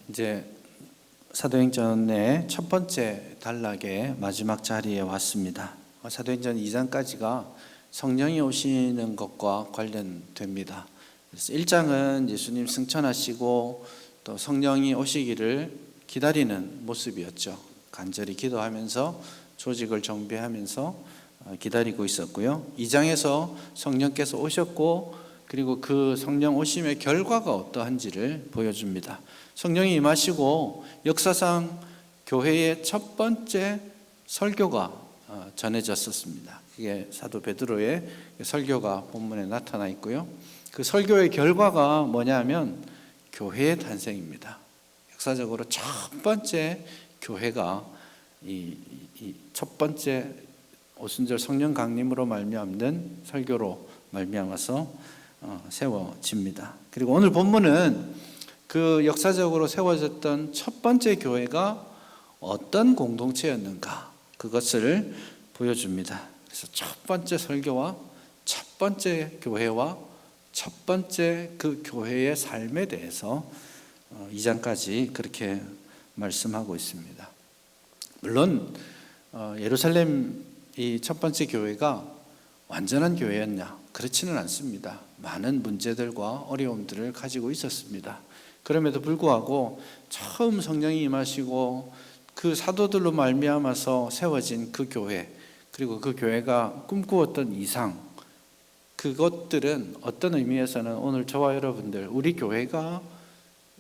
이제 사도행전의 첫 번째 단락의 마지막 자리에 왔습니다. 사도행전 2장까지가 성령이 오시는 것과 관련됩니다. 그래서 1장은 예수님 승천하시고 또 성령이 오시기를 기다리는 모습이었죠. 간절히 기도하면서 조직을 정비하면서 기다리고 있었고요. 2장에서 성령께서 오셨고 그리고 그 성령 오심의 결과가 어떠한지를 보여줍니다. 성령이 임하시고 역사상 교회의 첫 번째 설교가 전해졌었습니다. 이게 사도 베드로의 설교가 본문에 나타나 있고요. 그 설교의 결과가 뭐냐면 교회의 탄생입니다. 역사적으로 첫 번째 교회가 이 첫 번째 오순절 성령 강림으로 말미암는 설교로 말미암아서 세워집니다. 그리고 오늘 본문은 그 역사적으로 세워졌던 첫 번째 교회가 어떤 공동체였는가 그것을 보여줍니다. 그래서 첫 번째 설교와 첫 번째 교회와 첫 번째 그 교회의 삶에 대해서 2장까지 그렇게 말씀하고 있습니다. 물론 예루살렘 이 첫 번째 교회가 완전한 교회였냐? 그렇지는 않습니다. 많은 문제들과 어려움들을 가지고 있었습니다. 그럼에도 불구하고 처음 성령이 임하시고 그 사도들로 말미암아서 세워진 그 교회, 그리고 그 교회가 꿈꾸었던 이상, 그것들은 어떤 의미에서는 오늘 저와 여러분들, 우리 교회가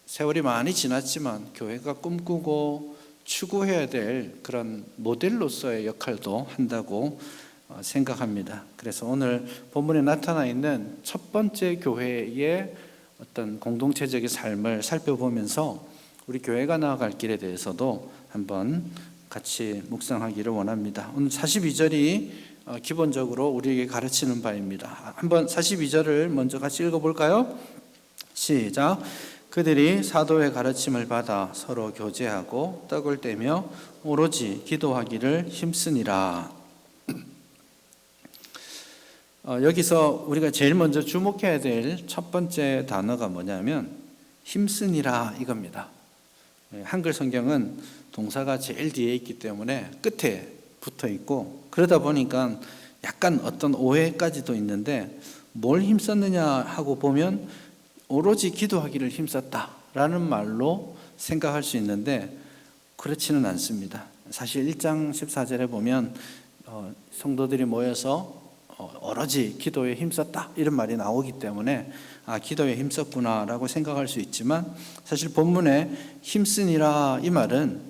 세월이 많이 지났지만 교회가 꿈꾸고 추구해야 될 그런 모델로서의 역할도 한다고 생각합니다. 그래서 오늘 본문에 나타나 있는 첫 번째 교회의 어떤 공동체적인 삶을 살펴보면서 우리 교회가 나아갈 길에 대해서도 한번 같이 묵상하기를 원합니다. 오늘 42절이 기본적으로 우리에게 가르치는 바입니다. 한번 42절을 먼저 같이 읽어볼까요? 시작. 그들이 사도의 가르침을 받아 서로 교제하고 떡을 떼며 오로지 기도하기를 힘쓰니라. 여기서 우리가 제일 먼저 주목해야 될 첫 번째 단어가 뭐냐면 힘쓰니라 이겁니다. 한글 성경은 동사가 제일 뒤에 있기 때문에 끝에 붙어 있고 그러다 보니까 약간 어떤 오해까지도 있는데 뭘 힘썼느냐 하고 보면 오로지 기도하기를 힘썼다라는 말로 생각할 수 있는데 그렇지는 않습니다. 사실 1장 14절에 보면 성도들이 모여서 오로지 기도에 힘썼다 이런 말이 나오기 때문에 기도에 힘썼구나라고 생각할 수 있지만 사실 본문에 힘쓰니라 이 말은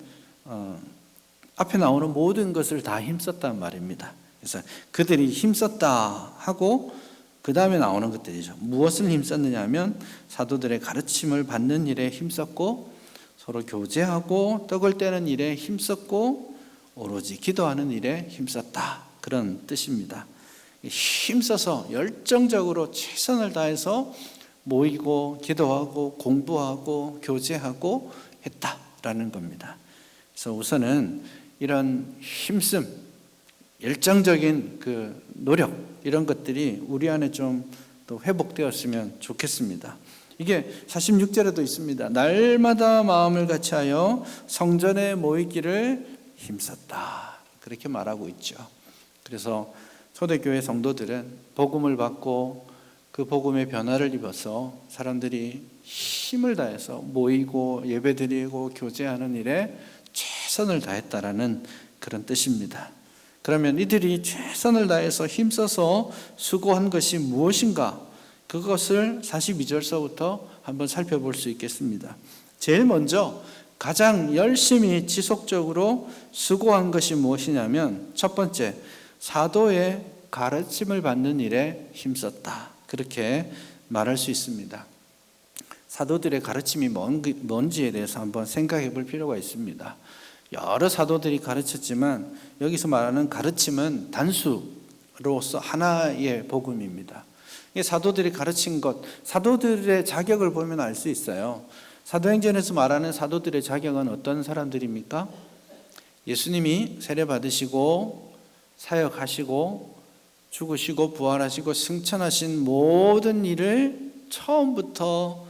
앞에 나오는 모든 것을 다 힘썼다는 말입니다. 그래서 그들이 힘썼다 하고 그 다음에 나오는 것들이죠. 무엇을 힘썼느냐 하면 사도들의 가르침을 받는 일에 힘썼고 서로 교제하고 떡을 떼는 일에 힘썼고 오로지 기도하는 일에 힘썼다 그런 뜻입니다. 힘써서 열정적으로 최선을 다해서 모이고 기도하고 공부하고 교제하고 했다라는 겁니다. 그래서 우선은 이런 힘씀, 열정적인 그 노력 이런 것들이 우리 안에 좀 또 회복되었으면 좋겠습니다. 이게 46절에도 있습니다. 날마다 마음을 같이하여 성전에 모이기를 힘썼다 그렇게 말하고 있죠. 그래서 초대교회 성도들은 복음을 받고 그 복음의 변화를 입어서 사람들이 힘을 다해서 모이고 예배드리고 교제하는 일에 최선을 다했다라는 그런 뜻입니다. 그러면 이들이 최선을 다해서 힘써서 수고한 것이 무엇인가? 그것을 42절서부터 한번 살펴볼 수 있겠습니다. 제일 먼저 가장 열심히 지속적으로 수고한 것이 무엇이냐면 첫 번째, 사도의 가르침을 받는 일에 힘썼다. 그렇게 말할 수 있습니다. 사도들의 가르침이 뭔지에 대해서 한번 생각해 볼 필요가 있습니다. 여러 사도들이 가르쳤지만 여기서 말하는 가르침은 단수로서 하나의 복음입니다. 사도들이 가르친 것, 사도들의 자격을 보면 알 수 있어요. 사도행전에서 말하는 사도들의 자격은 어떤 사람들입니까? 예수님이 세례 받으시고 사역하시고 죽으시고 부활하시고 승천하신 모든 일을 처음부터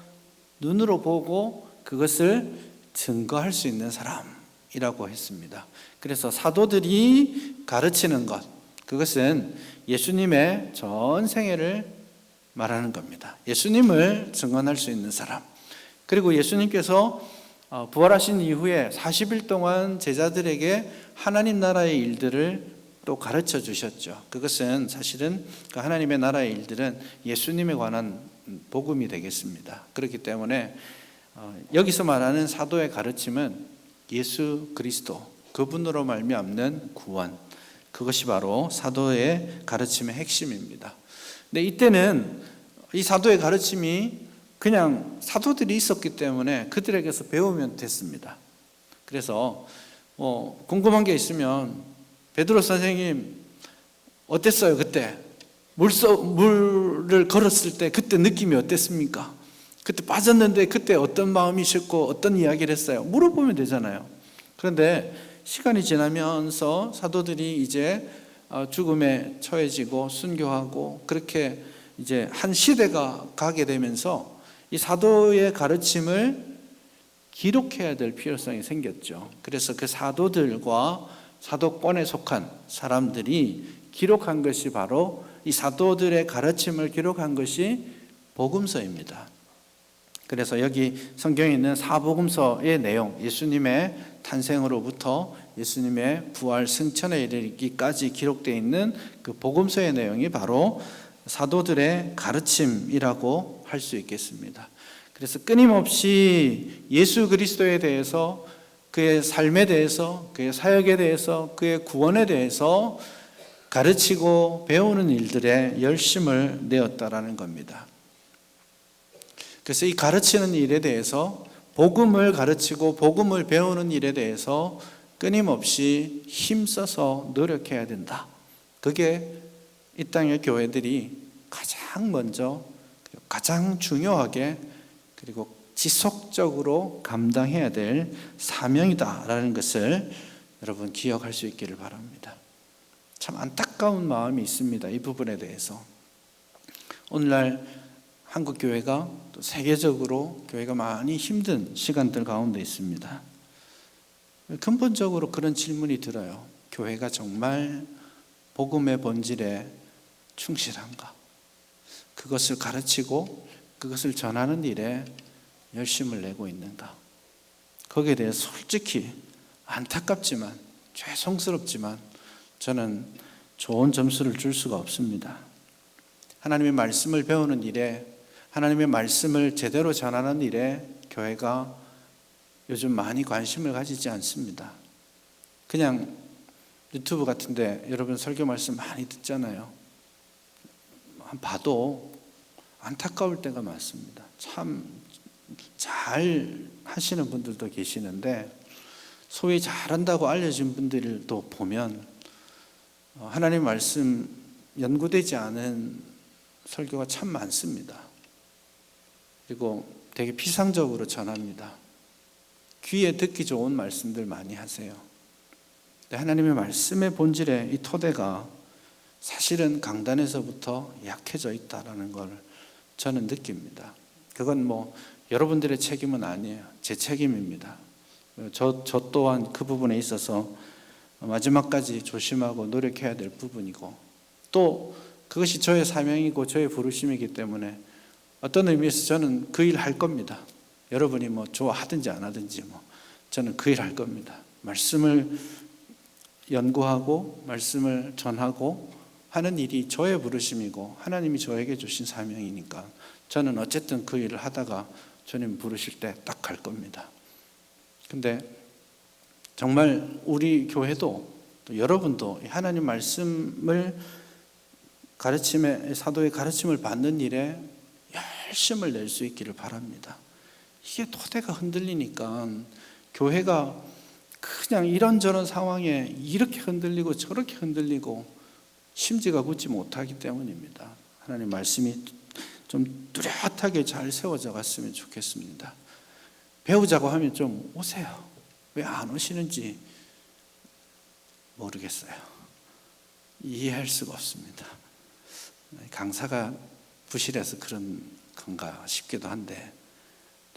눈으로 보고 그것을 증거할 수 있는 사람이라고 했습니다. 그래서 사도들이 가르치는 것, 그것은 예수님의 전 생애를 말하는 겁니다. 예수님을 증언할 수 있는 사람. 그리고 예수님께서 부활하신 이후에 40일 동안 제자들에게 하나님 나라의 일들을 또 가르쳐 주셨죠. 그것은 사실은 그 하나님의 나라의 일들은 예수님에 관한 복음이 되겠습니다. 그렇기 때문에 여기서 말하는 사도의 가르침은 예수 그리스도, 그분으로 말미암는 구원, 그것이 바로 사도의 가르침의 핵심입니다. 근데 이때는 이 사도의 가르침이 그냥 사도들이 있었기 때문에 그들에게서 배우면 됐습니다. 그래서 궁금한 게 있으면 베드로 선생님 어땠어요 그때? 물을 걸었을 때 그때 느낌이 어땠습니까? 그때 빠졌는데 그때 어떤 마음이셨고 어떤 이야기를 했어요? 물어보면 되잖아요. 그런데 시간이 지나면서 사도들이 이제 죽음에 처해지고 순교하고 그렇게 이제 한 시대가 가게 되면서 이 사도의 가르침을 기록해야 될 필요성이 생겼죠. 그래서 그 사도들과 사도권에 속한 사람들이 기록한 것이 바로 이 사도들의 가르침을 기록한 것이 복음서입니다. 그래서 여기 성경에 있는 사복음서의 내용, 예수님의 탄생으로부터 예수님의 부활 승천에 이르기까지 기록되어 있는 그 복음서의 내용이 바로 사도들의 가르침이라고 할 수 있겠습니다. 그래서 끊임없이 예수 그리스도에 대해서, 그의 삶에 대해서, 그의 사역에 대해서, 그의 구원에 대해서 가르치고 배우는 일들에 열심을 내었다라는 겁니다. 그래서 이 가르치는 일에 대해서, 복음을 가르치고 복음을 배우는 일에 대해서 끊임없이 힘써서 노력해야 된다. 그게 이 땅의 교회들이 가장 먼저, 가장 중요하게, 그리고 지속적으로 감당해야 될 사명이다라는 것을 여러분 기억할 수 있기를 바랍니다. 참 안타까운 마음이 있습니다. 이 부분에 대해서. 오늘날 한국 교회가 또 세계적으로 교회가 많이 힘든 시간들 가운데 있습니다. 근본적으로 그런 질문이 들어요. 교회가 정말 복음의 본질에 충실한가? 그것을 가르치고 그것을 전하는 일에 열심을 내고 있는가? 거기에 대해서 솔직히 안타깝지만 죄송스럽지만 저는 좋은 점수를 줄 수가 없습니다. 하나님의 말씀을 배우는 일에, 하나님의 말씀을 제대로 전하는 일에 교회가 요즘 많이 관심을 가지지 않습니다. 그냥 유튜브 같은데 여러분 설교 말씀 많이 듣잖아요. 봐도 안타까울 때가 많습니다. 참 잘 하시는 분들도 계시는데 소위 잘한다고 알려진 분들도 보면 하나님 말씀 연구되지 않은 설교가 참 많습니다. 그리고 되게 피상적으로 전합니다. 귀에 듣기 좋은 말씀들 많이 하세요. 하나님의 말씀의 본질의 이 토대가 사실은 강단에서부터 약해져 있다는 걸 저는 느낍니다. 그건 여러분들의 책임은 아니에요. 제 책임입니다. 저 또한 그 부분에 있어서 마지막까지 조심하고 노력해야 될 부분이고, 또 그것이 저의 사명이고 저의 부르심이기 때문에 어떤 의미에서 저는 그 일 할 겁니다. 여러분이 좋아하든지 안 하든지 저는 그 일 할 겁니다. 말씀을 연구하고 말씀을 전하고 하는 일이 저의 부르심이고 하나님이 저에게 주신 사명이니까 저는 어쨌든 그 일을 하다가 주님 부르실 때 딱 갈 겁니다. 근데 정말 우리 교회도 또 여러분도 하나님 말씀을 사도의 가르침을 받는 일에 열심을 낼 수 있기를 바랍니다. 이게 토대가 흔들리니까 교회가 그냥 이런저런 상황에 이렇게 흔들리고 저렇게 흔들리고 심지가 굳지 못하기 때문입니다. 하나님 말씀이 좀 뚜렷하게 잘 세워져 갔으면 좋겠습니다. 배우자고 하면 좀 오세요. 왜 안 오시는지 모르겠어요. 이해할 수가 없습니다. 강사가 부실해서 그런 건가 싶기도 한데,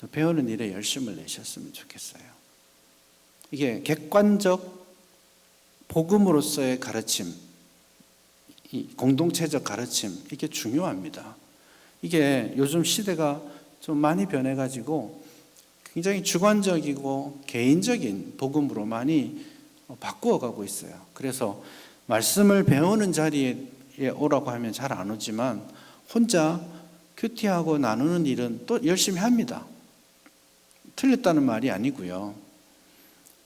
배우는 일에 열심을 내셨으면 좋겠어요. 이게 객관적 복음으로서의 가르침, 이 공동체적 가르침, 이게 중요합니다. 이게 요즘 시대가 좀 많이 변해가지고 굉장히 주관적이고 개인적인 복음으로 많이 바꾸어가고 있어요. 그래서 말씀을 배우는 자리에 오라고 하면 잘 안 오지만 혼자 큐티하고 나누는 일은 또 열심히 합니다. 틀렸다는 말이 아니고요.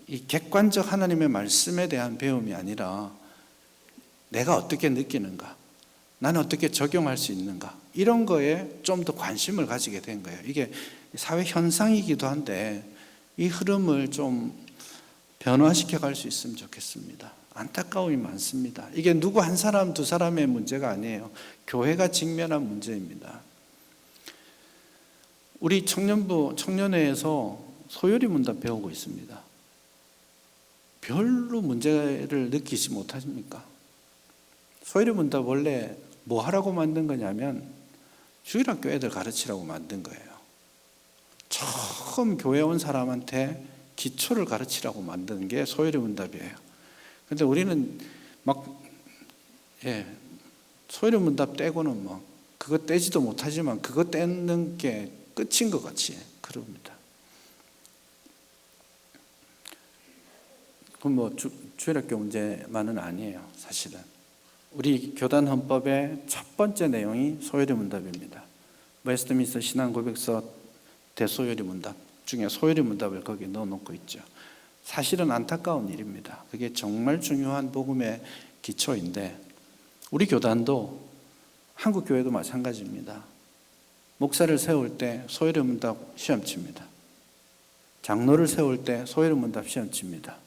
이 객관적 하나님의 말씀에 대한 배움이 아니라 내가 어떻게 느끼는가, 나는 어떻게 적용할 수 있는가, 이런 거에 좀 더 관심을 가지게 된 거예요. 이게 사회 현상이기도 한데 이 흐름을 좀 변화시켜 갈 수 있으면 좋겠습니다. 안타까움이 많습니다. 이게 누구 한 사람, 두 사람의 문제가 아니에요. 교회가 직면한 문제입니다. 우리 청년회에서 소요리 문답 배우고 있습니다. 별로 문제를 느끼지 못하십니까? 소요리 문답 원래 뭐 하라고 만든 거냐면 주일학교 애들 가르치라고 만든 거예요. 처음 교회 온 사람한테 기초를 가르치라고 만든 게 소요리 문답이에요. 근데 우리는 소요리 문답 떼고는 그거 떼지도 못하지만 그거 떼는 게 끝인 것 같이 그럽니다. 그건 주일학교 문제만은 아니에요, 사실은. 우리 교단 헌법의 첫 번째 내용이 소요리 문답입니다. 웨스트민스터 신앙고백서 대소요리 문답 중에 소요리 문답을 거기에 넣어놓고 있죠. 사실은 안타까운 일입니다. 그게 정말 중요한 복음의 기초인데 우리 교단도 한국 교회도 마찬가지입니다. 목사를 세울 때 소요리 문답 시험 칩니다. 장로를 세울 때 소요리 문답 시험 칩니다.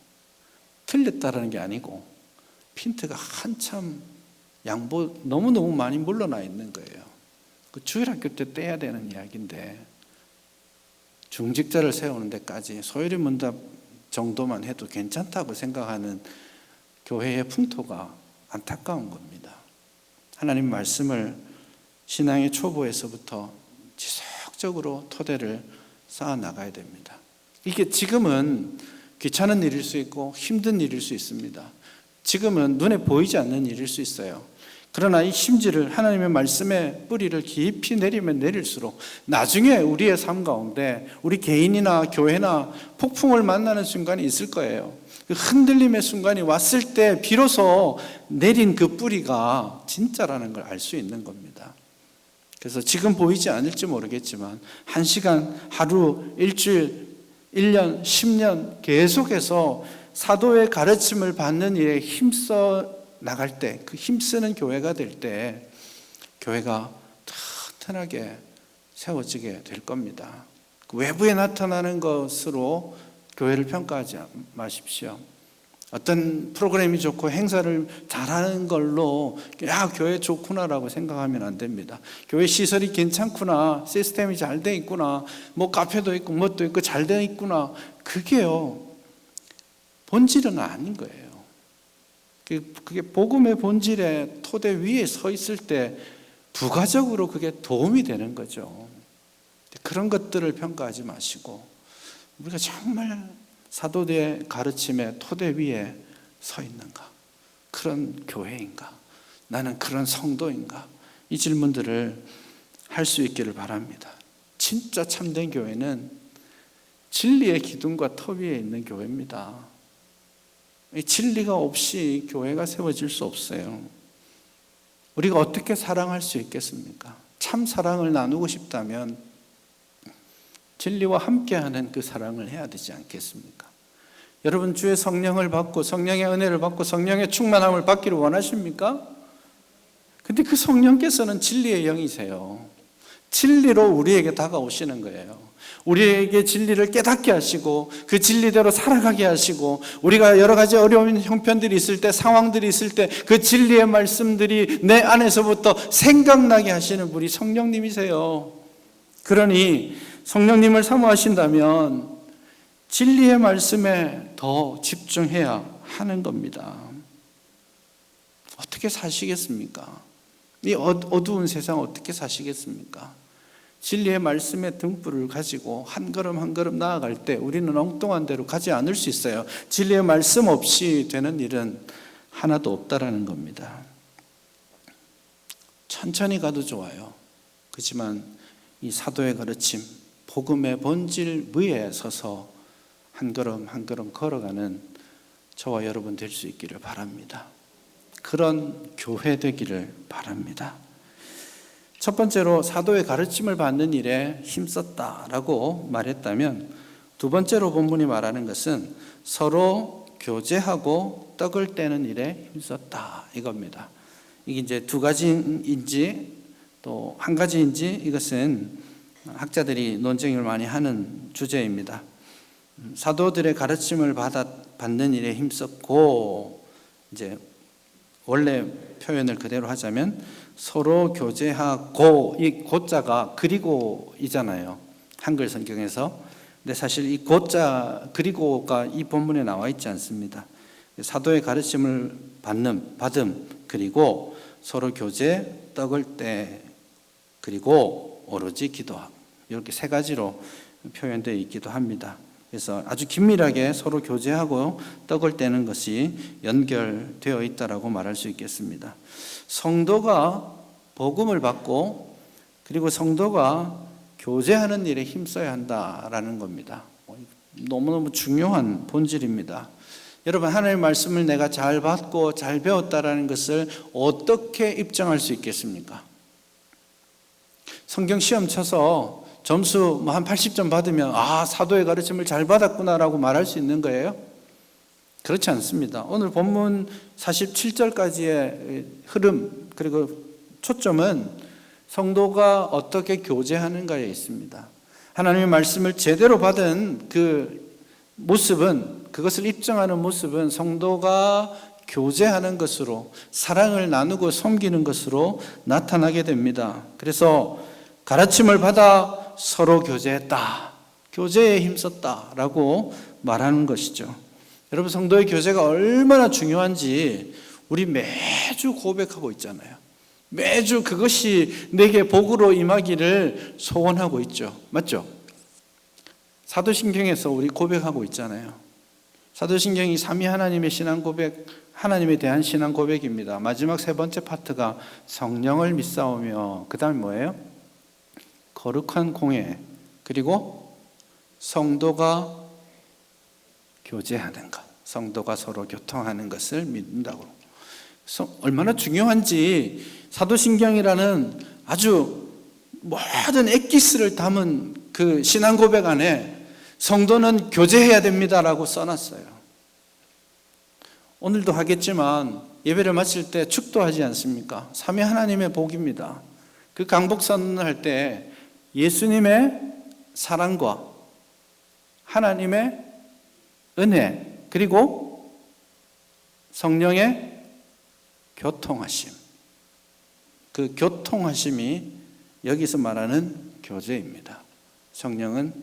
틀렸다라는 게 아니고 핀트가 한참 너무너무 많이 물러나 있는 거예요. 그 주일학교 때 떼야 되는 이야기인데 중직자를 세우는 데까지 소요리 문답 정도만 해도 괜찮다고 생각하는 교회의 풍토가 안타까운 겁니다. 하나님 말씀을 신앙의 초보에서부터 지속적으로 토대를 쌓아 나가야 됩니다. 이게 지금은 귀찮은 일일 수 있고 힘든 일일 수 있습니다. 지금은 눈에 보이지 않는 일일 수 있어요. 그러나 이 심지를 하나님의 말씀의 뿌리를 깊이 내리면 내릴수록 나중에 우리의 삶 가운데 우리 개인이나 교회나 폭풍을 만나는 순간이 있을 거예요. 그 흔들림의 순간이 왔을 때 비로소 내린 그 뿌리가 진짜라는 걸 알 수 있는 겁니다. 그래서 지금 보이지 않을지 모르겠지만 1시간, 하루, 일주일, 1년, 10년 계속해서 사도의 가르침을 받는 일에 힘써 나갈 때, 그 힘쓰는 교회가 될 때 교회가 튼튼하게 세워지게 될 겁니다. 외부에 나타나는 것으로 교회를 평가하지 마십시오. 어떤 프로그램이 좋고 행사를 잘하는 걸로 교회 좋구나라고 생각하면 안 됩니다. 교회 시설이 괜찮구나, 시스템이 잘 돼 있구나, 카페도 있고 뭣도 있고 잘 돼 있구나, 그게요 본질은 아닌 거예요. 그게 복음의 본질의 토대 위에 서 있을 때 부가적으로 그게 도움이 되는 거죠. 그런 것들을 평가하지 마시고 우리가 정말 사도의 가르침의 토대 위에 서 있는가? 그런 교회인가? 나는 그런 성도인가? 이 질문들을 할 수 있기를 바랍니다. 진짜 참된 교회는 진리의 기둥과 터 위에 있는 교회입니다. 이 진리가 없이 교회가 세워질 수 없어요. 우리가 어떻게 사랑할 수 있겠습니까? 참 사랑을 나누고 싶다면 진리와 함께하는 그 사랑을 해야 되지 않겠습니까? 여러분 주의 성령을 받고 성령의 은혜를 받고 성령의 충만함을 받기를 원하십니까? 근데 그 성령께서는 진리의 영이세요. 진리로 우리에게 다가오시는 거예요. 우리에게 진리를 깨닫게 하시고 그 진리대로 살아가게 하시고 우리가 여러 가지 어려운 형편들이 있을 때, 상황들이 있을 때 그 진리의 말씀들이 내 안에서부터 생각나게 하시는 분이 성령님이세요. 그러니 성령님을 사모하신다면 진리의 말씀에 더 집중해야 하는 겁니다. 어떻게 사시겠습니까? 이 어두운 세상 어떻게 사시겠습니까? 진리의 말씀의 등불을 가지고 한 걸음 한 걸음 나아갈 때 우리는 엉뚱한 데로 가지 않을 수 있어요. 진리의 말씀 없이 되는 일은 하나도 없다라는 겁니다. 천천히 가도 좋아요. 그렇지만 이 사도의 가르침, 복음의 본질 위에 서서 한 걸음 한 걸음 걸어가는 저와 여러분 될 수 있기를 바랍니다. 그런 교회 되기를 바랍니다. 첫 번째로 사도의 가르침을 받는 일에 힘썼다라고 말했다면, 두 번째로 본문이 말하는 것은 서로 교제하고 떡을 떼는 일에 힘썼다 이겁니다. 이게 이제 두 가지인지 또 한 가지인지 이것은 학자들이 논쟁을 많이 하는 주제입니다. 사도들의 가르침을 받는 일에 힘썼고, 이제 원래 표현을 그대로 하자면 서로 교제하고, 이 고자가 그리고이잖아요, 한글 성경에서. 근데 사실 이 고자 그리고가 이 본문에 나와 있지 않습니다. 사도의 가르침을 받음, 그리고 서로 교제, 떡을 떼, 그리고 오로지 기도하고, 이렇게 세 가지로 표현되어 있기도 합니다. 그래서 아주 긴밀하게 서로 교제하고 떡을 떼는 것이 연결되어 있다라고 말할 수 있겠습니다. 성도가 복음을 받고 그리고 성도가 교제하는 일에 힘써야 한다라는 겁니다. 너무너무 중요한 본질입니다. 여러분, 하나님의 말씀을 내가 잘 받고 잘 배웠다라는 것을 어떻게 입증할 수 있겠습니까? 성경 시험 쳐서 점수 한 80점 받으면 사도의 가르침을 잘 받았구나라고 말할 수 있는 거예요? 그렇지 않습니다. 오늘 본문 47절까지의 흐름, 그리고 초점은 성도가 어떻게 교제하는가에 있습니다. 하나님의 말씀을 제대로 받은 그 모습은, 그것을 입증하는 모습은 성도가 교제하는 것으로, 사랑을 나누고 섬기는 것으로 나타나게 됩니다. 그래서 가르침을 받아 서로 교제했다, 교제에 힘썼다라고 말하는 것이죠. 여러분, 성도의 교제가 얼마나 중요한지 우리 매주 고백하고 있잖아요. 매주 그것이 내게 복으로 임하기를 소원하고 있죠. 맞죠? 사도신경에서 우리 고백하고 있잖아요. 사도신경이 삼위 하나님의 신앙 고백, 하나님에 대한 신앙 고백입니다. 마지막 세 번째 파트가 성령을 믿사오며, 그 다음에 뭐예요? 거룩한 공회, 그리고 성도가 교제하는 것, 성도가 서로 교통하는 것을 믿는다고. 얼마나 중요한지 사도신경이라는 아주 모든 엑기스를 담은 그 신앙 고백 안에 성도는 교제해야 됩니다라고 써놨어요. 오늘도 하겠지만 예배를 마칠 때 축도하지 않습니까? 삼위 하나님의 복입니다. 그 강복 선언을 할 때 예수님의 사랑과 하나님의 은혜, 그리고 성령의 교통하심, 그 교통하심이 여기서 말하는 교제입니다. 성령은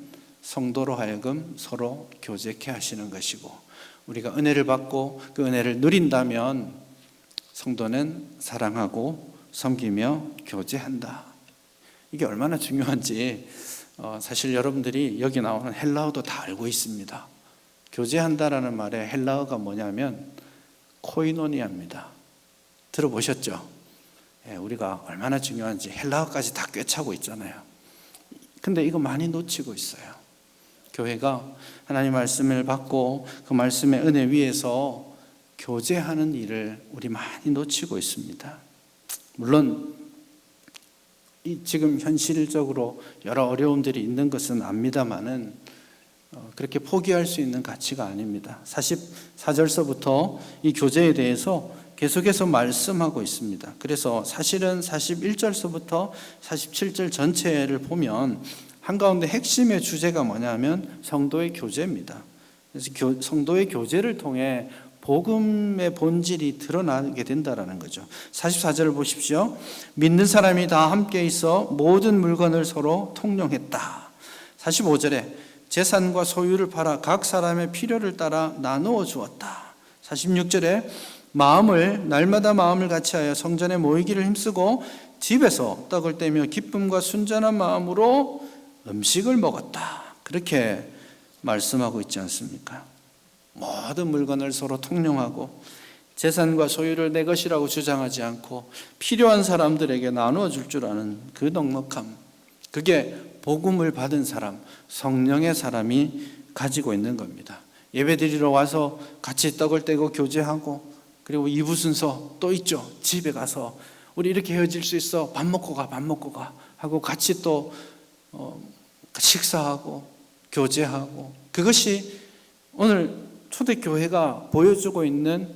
성도로 하여금 서로 교제케 하시는 것이고, 우리가 은혜를 받고 그 은혜를 누린다면 성도는 사랑하고 섬기며 교제한다. 이게 얼마나 중요한지 사실 여러분들이 여기 나오는 헬라어도 다 알고 있습니다. 교제한다라는 말의 헬라어가 뭐냐면 코이노니아입니다. 들어보셨죠? 우리가 얼마나 중요한지 헬라어까지 다 꿰차고 있잖아요. 근데 이거 많이 놓치고 있어요. 교회가 하나님 말씀을 받고 그 말씀의 은혜 위에서 교제하는 일을 우리 많이 놓치고 있습니다. 물론 지금 현실적으로 여러 어려움들이 있는 것은 압니다마는 그렇게 포기할 수 있는 가치가 아닙니다. 44절서부터 이 교제에 대해서 계속해서 말씀하고 있습니다. 그래서 사실은 41절서부터 47절 전체를 보면 한가운데 핵심의 주제가 뭐냐면 성도의 교제입니다. 그래서 성도의 교제를 통해 복음의 본질이 드러나게 된다는 거죠. 44절을 보십시오. 믿는 사람이 다 함께 있어 모든 물건을 서로 통용했다. 45절에 재산과 소유를 팔아 각 사람의 필요를 따라 나누어 주었다. 46절에 날마다 마음을 같이하여 성전에 모이기를 힘쓰고 집에서 떡을 떼며 기쁨과 순전한 마음으로 음식을 먹었다. 그렇게 말씀하고 있지 않습니까? 모든 물건을 서로 통용하고 재산과 소유를 내 것이라고 주장하지 않고 필요한 사람들에게 나누어 줄 줄 아는 그 넉넉함, 그게 복음을 받은 사람, 성령의 사람이 가지고 있는 겁니다. 예배드리러 와서 같이 떡을 떼고 교제하고, 그리고 2부 순서 또 있죠. 집에 가서 우리 이렇게 헤어질 수 있어, 밥 먹고 가 하고 같이 또 식사하고 교제하고, 그것이 오늘 초대교회가 보여주고 있는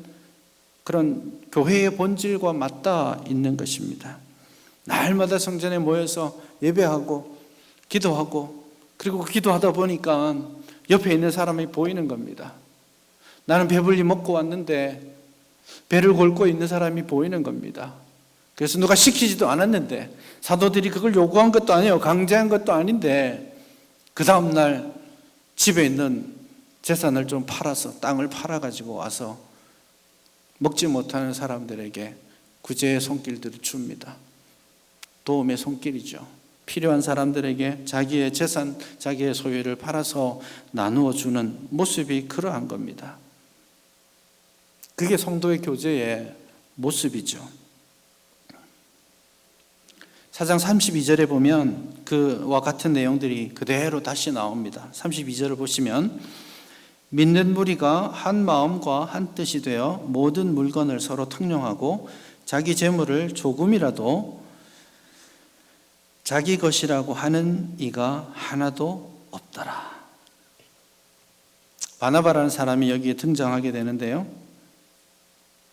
그런 교회의 본질과 맞닿아 있는 것입니다. 날마다 성전에 모여서 예배하고 기도하고, 그리고 기도하다 보니까 옆에 있는 사람이 보이는 겁니다. 나는 배불리 먹고 왔는데 배를 골고 있는 사람이 보이는 겁니다. 그래서 누가 시키지도 않았는데, 사도들이 그걸 요구한 것도 아니에요. 강제한 것도 아닌데, 그 다음날 집에 있는 재산을 좀 팔아서, 땅을 팔아가지고 와서 먹지 못하는 사람들에게 구제의 손길들을 줍니다. 도움의 손길이죠. 필요한 사람들에게 자기의 재산, 자기의 소유를 팔아서 나누어 주는 모습이 그러한 겁니다. 그게 성도의 교제의 모습이죠. 4장 32절에 보면 그와 같은 내용들이 그대로 다시 나옵니다. 32절을 보시면, 믿는 무리가 한 마음과 한 뜻이 되어 모든 물건을 서로 통용하고 자기 재물을 조금이라도 자기 것이라고 하는 이가 하나도 없더라. 바나바라는 사람이 여기에 등장하게 되는데요,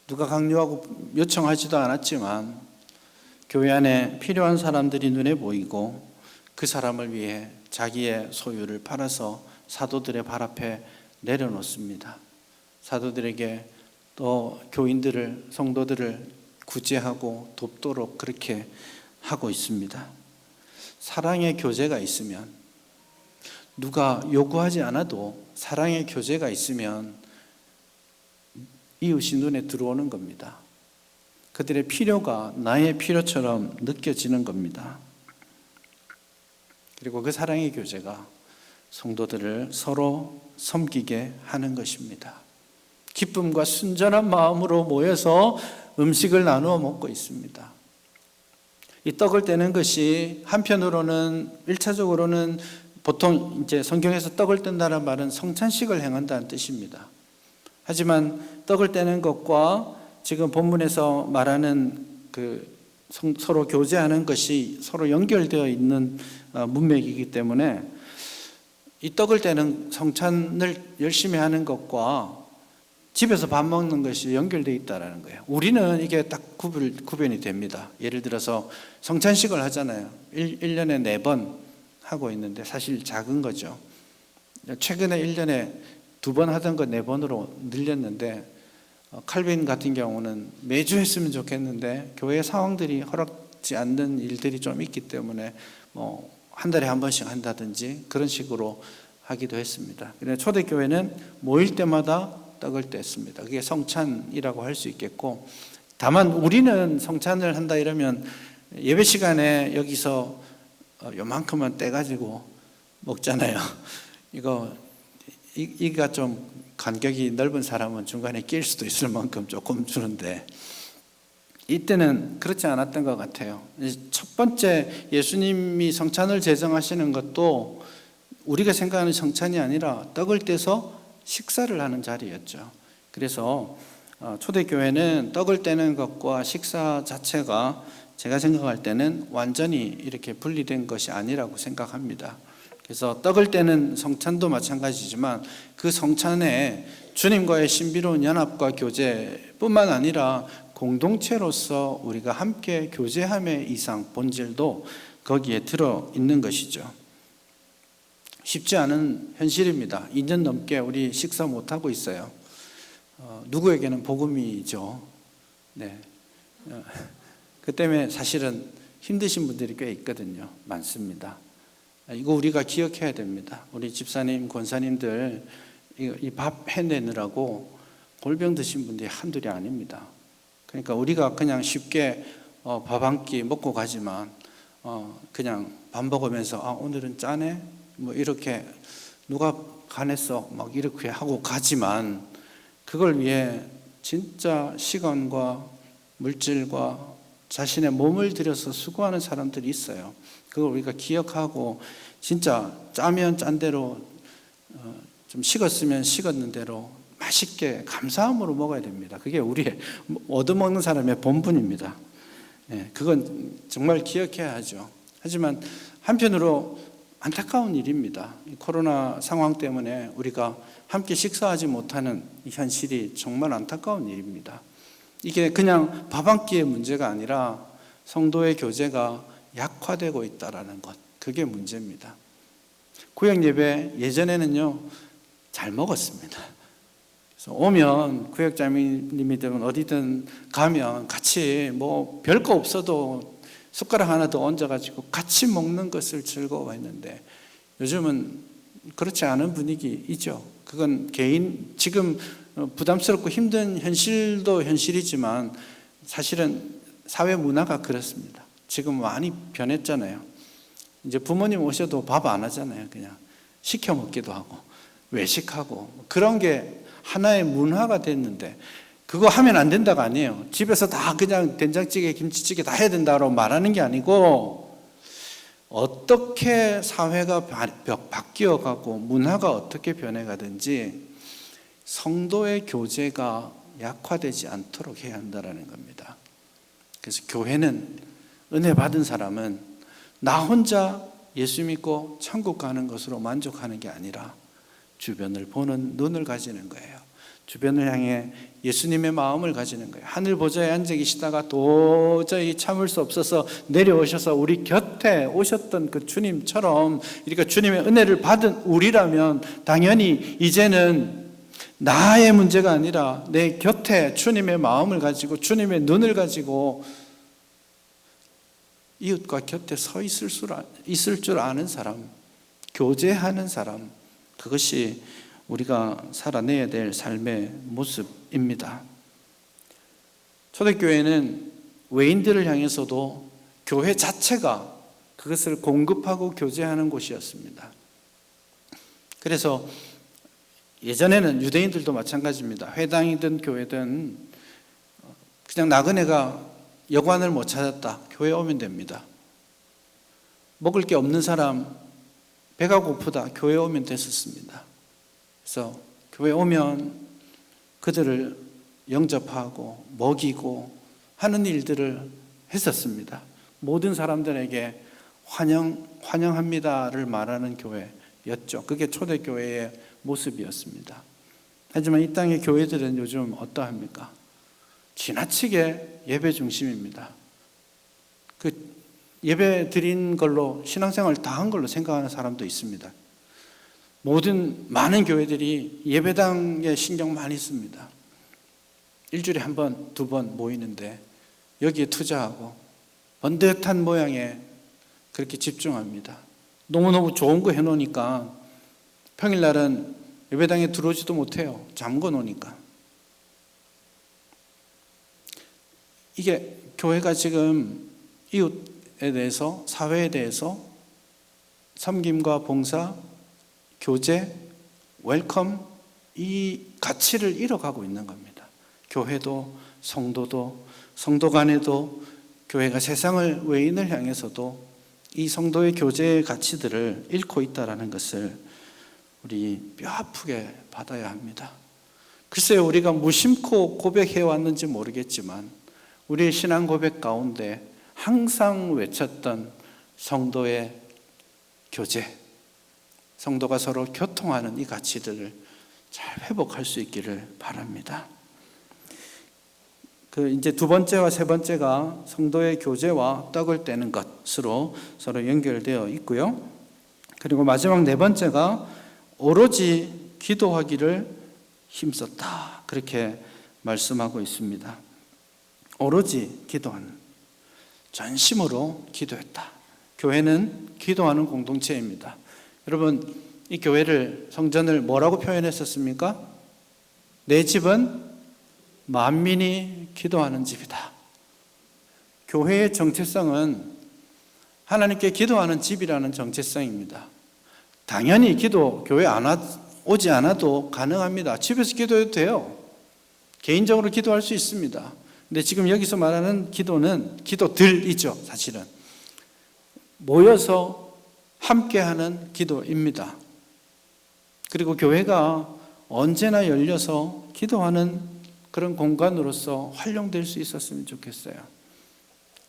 누가 강요하고 요청하지도 않았지만 교회 안에 필요한 사람들이 눈에 보이고 그 사람을 위해 자기의 소유를 팔아서 사도들의 발 앞에 내려놓습니다. 사도들에게 또 교인들을, 성도들을 구제하고 돕도록 그렇게 하고 있습니다. 사랑의 교제가 있으면, 누가 요구하지 않아도 사랑의 교제가 있으면 이웃이 눈에 들어오는 겁니다. 그들의 필요가 나의 필요처럼 느껴지는 겁니다. 그리고 그 사랑의 교제가 성도들을 서로 섬기게 하는 것입니다. 기쁨과 순전한 마음으로 모여서 음식을 나누어 먹고 있습니다. 이 떡을 떼는 것이 한편으로는, 1차적으로는 보통 이제 성경에서 떡을 뗀다는 말은 성찬식을 행한다는 뜻입니다. 하지만 떡을 떼는 것과 지금 본문에서 말하는 그 서로 교제하는 것이 서로 연결되어 있는 문맥이기 때문에 이 떡을 떼는 성찬을 열심히 하는 것과 집에서 밥 먹는 것이 연결되어 있다는 거예요. 우리는 이게 딱 구별이 됩니다. 예를 들어서 성찬식을 하잖아요. 1년에 4번 하고 있는데 사실 작은 거죠. 최근에 1년에 2번 하던 거 4번으로 늘렸는데, 칼빈 같은 경우는 매주 했으면 좋겠는데 교회 상황들이 허락지 않는 일들이 좀 있기 때문에 한 달에 한 번씩 한다든지 그런 식으로 하기도 했습니다. 초대교회는 모일 때마다 떡을 뗐습니다. 그게 성찬이라고 할 수 있겠고, 다만 우리는 성찬을 한다 이러면 예배 시간에 여기서 요만큼만 떼가지고 먹잖아요. 이가 좀 간격이 넓은 사람은 중간에 낄 수도 있을 만큼 조금 주는데, 이때는 그렇지 않았던 것 같아요. 첫 번째 예수님이 성찬을 제정하시는 것도 우리가 생각하는 성찬이 아니라 떡을 떼서 식사를 하는 자리였죠. 그래서 초대교회는 떡을 떼는 것과 식사 자체가 제가 생각할 때는 완전히 이렇게 분리된 것이 아니라고 생각합니다. 그래서 떡을 떼는 성찬도 마찬가지지만 그 성찬에 주님과의 신비로운 연합과 교제뿐만 아니라 공동체로서 우리가 함께 교제함의 이상 본질도 거기에 들어 있는 것이죠. 쉽지 않은 현실입니다. 2년 넘게 우리 식사 못하고 있어요. 누구에게는 복음이죠. 네. 그 때문에 사실은 힘드신 분들이 꽤 있거든요. 많습니다. 이거 우리가 기억해야 됩니다. 우리 집사님, 권사님들 이 밥 해내느라고 골병 드신 분들이 한둘이 아닙니다. 그러니까 우리가 그냥 쉽게 밥 한 끼 먹고 가지만 그냥 밥 먹으면서 오늘은 짜네? 뭐 이렇게 누가 간했어? 막 이렇게 하고 가지만 그걸 위해 진짜 시간과 물질과 자신의 몸을 들여서 수고하는 사람들이 있어요. 그걸 우리가 기억하고 진짜 짜면 짠 대로 좀 식었으면 식었는 대로 맛있게 감사함으로 먹어야 됩니다. 그게 우리의 얻어먹는 사람의 본분입니다. 그건 정말 기억해야 하죠. 하지만 한편으로 안타까운 일입니다. 코로나 상황 때문에 우리가 함께 식사하지 못하는 이 현실이 정말 안타까운 일입니다. 이게 그냥 밥 한 끼의 문제가 아니라 성도의 교제가 약화되고 있다는 것, 그게 문제입니다. 구역 예배 예전에는요 잘 먹었습니다. 그래서 오면 구역자매님이든 어디든 가면 같이 뭐 별거 없어도 숟가락 하나 더 얹어가지고 같이 먹는 것을 즐거워했는데 요즘은 그렇지 않은 분위기이죠. 그건 개인 지금 부담스럽고 힘든 현실도 현실이지만 사실은 사회 문화가 그렇습니다. 지금 많이 변했잖아요. 이제 부모님 오셔도 밥 안 하잖아요. 그냥 시켜 먹기도 하고 외식하고 그런 게 하나의 문화가 됐는데 그거 하면 안 된다가 아니에요. 집에서 다 그냥 된장찌개, 김치찌개 다 해야 된다고 말하는 게 아니고 어떻게 사회가 바뀌어가고 문화가 어떻게 변해가든지 성도의 교제가 약화되지 않도록 해야 한다는 겁니다. 그래서 교회는 은혜 받은 사람은 나 혼자 예수 믿고 천국 가는 것으로 만족하는 게 아니라 주변을 보는 눈을 가지는 거예요. 주변을 향해 예수님의 마음을 가지는 거예요. 하늘 보좌에 앉아 계시다가 도저히 참을 수 없어서 내려오셔서 우리 곁에 오셨던 그 주님처럼, 그러니까 주님의 은혜를 받은 우리라면 당연히 이제는 나의 문제가 아니라 내 곁에 주님의 마음을 가지고 주님의 눈을 가지고 이웃과 곁에 서 있을 줄 아는 사람, 교제하는 사람, 그것이 우리가 살아내야 될 삶의 모습입니다. 초대교회는 외인들을 향해서도 교회 자체가 그것을 공급하고 교제하는 곳이었습니다. 그래서 예전에는 유대인들도 마찬가지입니다. 회당이든 교회든 그냥 나그네가 여관을 못 찾았다, 교회 오면 됩니다. 먹을 게 없는 사람, 배가 고프다, 교회 오면 됐었습니다. 그래서 교회 오면 그들을 영접하고 먹이고 하는 일들을 했었습니다. 모든 사람들에게 환영합니다를 말하는 교회였죠. 그게 초대교회의 모습이었습니다. 하지만 이 땅의 교회들은 요즘 어떠합니까? 지나치게 예배 중심입니다. 그 예배 드린 걸로 신앙생활 다 한 걸로 생각하는 사람도 있습니다. 많은 교회들이 예배당에 신경 많이 씁니다. 일주일에 한 번, 두 번 모이는데 여기에 투자하고 번듯한 모양에 그렇게 집중합니다. 너무너무 좋은 거 해놓으니까 평일날은 예배당에 들어오지도 못해요. 잠궈 놓으니까. 이게 교회가 지금 이웃에 대해서, 사회에 대해서 섬김과 봉사, 교제, 웰컴, 이 가치를 잃어가고 있는 겁니다. 교회도 성도도 성도 간에도 교회가 세상을 외인을 향해서도 이 성도의 교제의 가치들을 잃고 있다는 것을 우리 뼈 아프게 받아야 합니다. 글쎄요, 우리가 무심코 고백해 왔는지 모르겠지만 우리의 신앙 고백 가운데 항상 외쳤던 성도의 교제, 성도가 서로 교통하는 이 가치들을 잘 회복할 수 있기를 바랍니다. 이제 두 번째와 세 번째가 성도의 교제와 떡을 떼는 것으로 서로 연결되어 있고요. 그리고 마지막 네 번째가 오로지 기도하기를 힘썼다, 그렇게 말씀하고 있습니다. 오로지 기도하는, 전심으로 기도했다. 교회는 기도하는 공동체입니다. 여러분, 이 교회를, 성전을 뭐라고 표현했었습니까? 내 집은 만민이 기도하는 집이다. 교회의 정체성은 하나님께 기도하는 집이라는 정체성입니다. 당연히 교회 오지 않아도 가능합니다. 집에서 기도해도 돼요. 개인적으로 기도할 수 있습니다. 근데 지금 여기서 말하는 기도는 기도들이죠, 사실은. 모여서 함께하는 기도입니다. 그리고 교회가 언제나 열려서 기도하는 그런 공간으로서 활용될 수 있었으면 좋겠어요.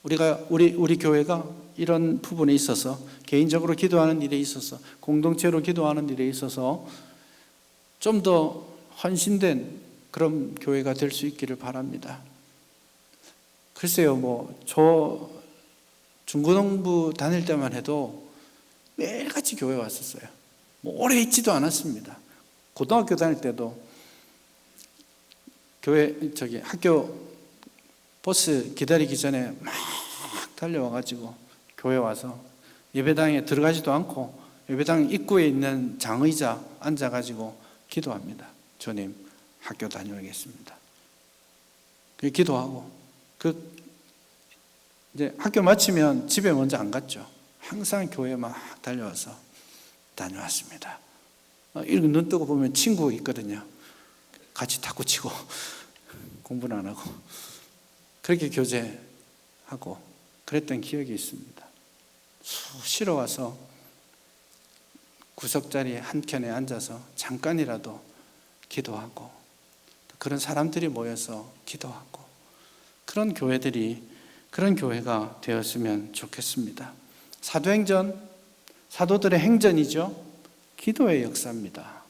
우리 교회가 이런 부분에 있어서 개인적으로 기도하는 일에 있어서 공동체로 기도하는 일에 있어서 좀 더 헌신된 그런 교회가 될 수 있기를 바랍니다. 글쎄요, 저 중고등부 다닐 때만 해도 매일같이 교회 왔었어요. 오래 있지도 않았습니다. 고등학교 다닐 때도 학교 버스 기다리기 전에 막 달려와가지고 교회 와서 예배당에 들어가지도 않고 예배당 입구에 있는 장의자 앉아가지고 기도합니다. 주님, 학교 다녀오겠습니다. 기도하고 이제 학교 마치면 집에 먼저 안 갔죠. 항상 교회에 막 달려와서 다녀왔습니다. 이렇게 눈 뜨고 보면 친구 있거든요. 같이 탁구 치고 공부는 안 하고 그렇게 교제하고 그랬던 기억이 있습니다. 수시로 와서 구석자리 한켠에 앉아서 잠깐이라도 기도하고 그런 사람들이 모여서 기도하고 그런 교회가 되었으면 좋겠습니다. 사도행전, 사도들의 행전이죠. 기도의 역사입니다.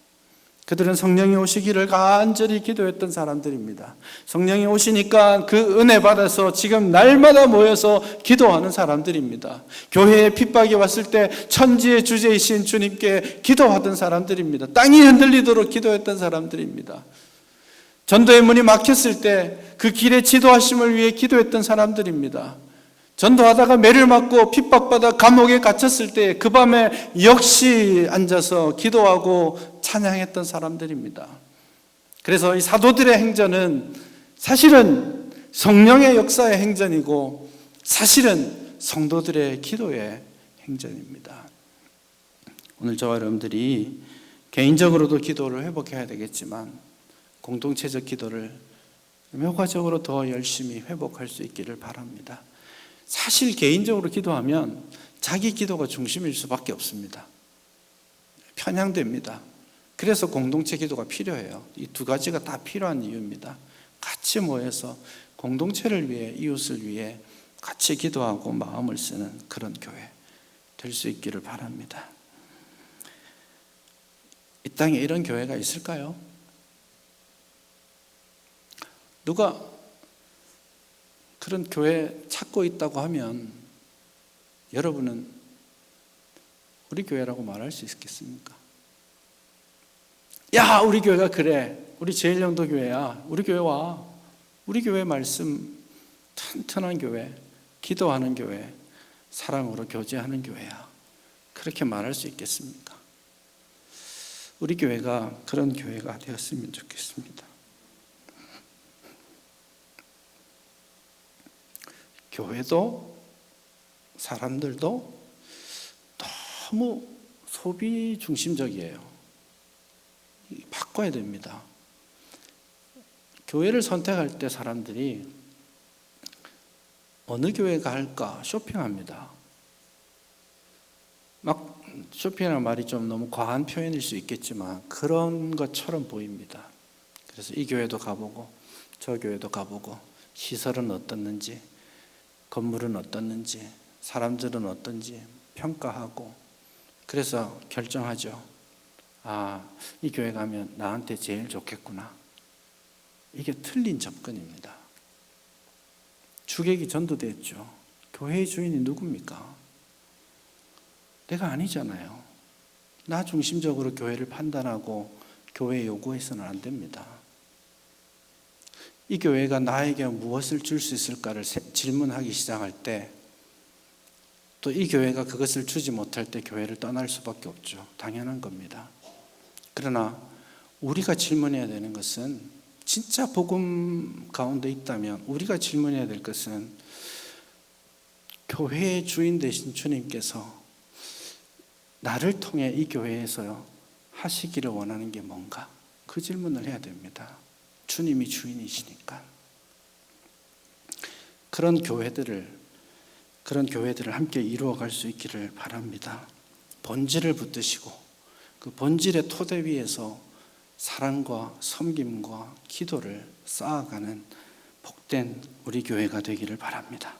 그들은 성령이 오시기를 간절히 기도했던 사람들입니다. 성령이 오시니까 그 은혜 받아서 지금 날마다 모여서 기도하는 사람들입니다. 교회에 핍박이 왔을 때 천지의 주제이신 주님께 기도하던 사람들입니다. 땅이 흔들리도록 기도했던 사람들입니다. 전도의 문이 막혔을 때 그 길의 지도하심을 위해 기도했던 사람들입니다. 전도하다가 매를 맞고 핍박받아 감옥에 갇혔을 때 그 밤에 역시 앉아서 기도하고 찬양했던 사람들입니다. 그래서 이 사도들의 행전은 사실은 성령의 역사의 행전이고 사실은 성도들의 기도의 행전입니다. 오늘 저와 여러분들이 개인적으로도 기도를 회복해야 되겠지만 공동체적 기도를 효과적으로 더 열심히 회복할 수 있기를 바랍니다. 사실 개인적으로 기도하면 자기 기도가 중심일 수밖에 없습니다. 편향됩니다. 그래서 공동체 기도가 필요해요. 이 두 가지가 다 필요한 이유입니다. 같이 모여서 공동체를 위해, 이웃을 위해 같이 기도하고 마음을 쓰는 그런 교회 될 수 있기를 바랍니다. 이 땅에 이런 교회가 있을까요? 누가 그런 교회 찾고 있다고 하면 여러분은 우리 교회라고 말할 수 있겠습니까? 야, 우리 교회가 그래. 우리 제일영도 교회야. 우리 교회 와. 우리 교회 말씀 튼튼한 교회, 기도하는 교회, 사랑으로 교제하는 교회야. 그렇게 말할 수 있겠습니까? 우리 교회가 그런 교회가 되었으면 좋겠습니다. 교회도 사람들도 너무 소비 중심적이에요. 바꿔야 됩니다. 교회를 선택할 때 사람들이 어느 교회가 할까 쇼핑합니다. 막 쇼핑이라는 말이 좀 너무 과한 표현일 수 있겠지만 그런 것처럼 보입니다. 그래서 이 교회도 가보고 저 교회도 가보고 시설은 어떻는지 건물은 어떻는지 사람들은 어떤지 평가하고 그래서 결정하죠. 아, 이 교회 가면 나한테 제일 좋겠구나. 이게 틀린 접근입니다. 주객이 전도됐죠. 교회의 주인이 누굽니까? 내가 아니잖아요. 나 중심적으로 교회를 판단하고 교회 요구해서는 안 됩니다. 이 교회가 나에게 무엇을 줄 수 있을까를 질문하기 시작할 때 또 이 교회가 그것을 주지 못할 때 교회를 떠날 수밖에 없죠. 당연한 겁니다. 그러나 우리가 질문해야 되는 것은 진짜 복음 가운데 있다면 우리가 질문해야 될 것은 교회의 주인 되신 주님께서 나를 통해 이 교회에서 하시기를 원하는 게 뭔가? 그 질문을 해야 됩니다. 주님이 주인이시니까. 그런 교회들을 함께 이루어갈 수 있기를 바랍니다. 본질을 붙드시고 그 본질의 토대 위에서 사랑과 섬김과 기도를 쌓아가는 복된 우리 교회가 되기를 바랍니다.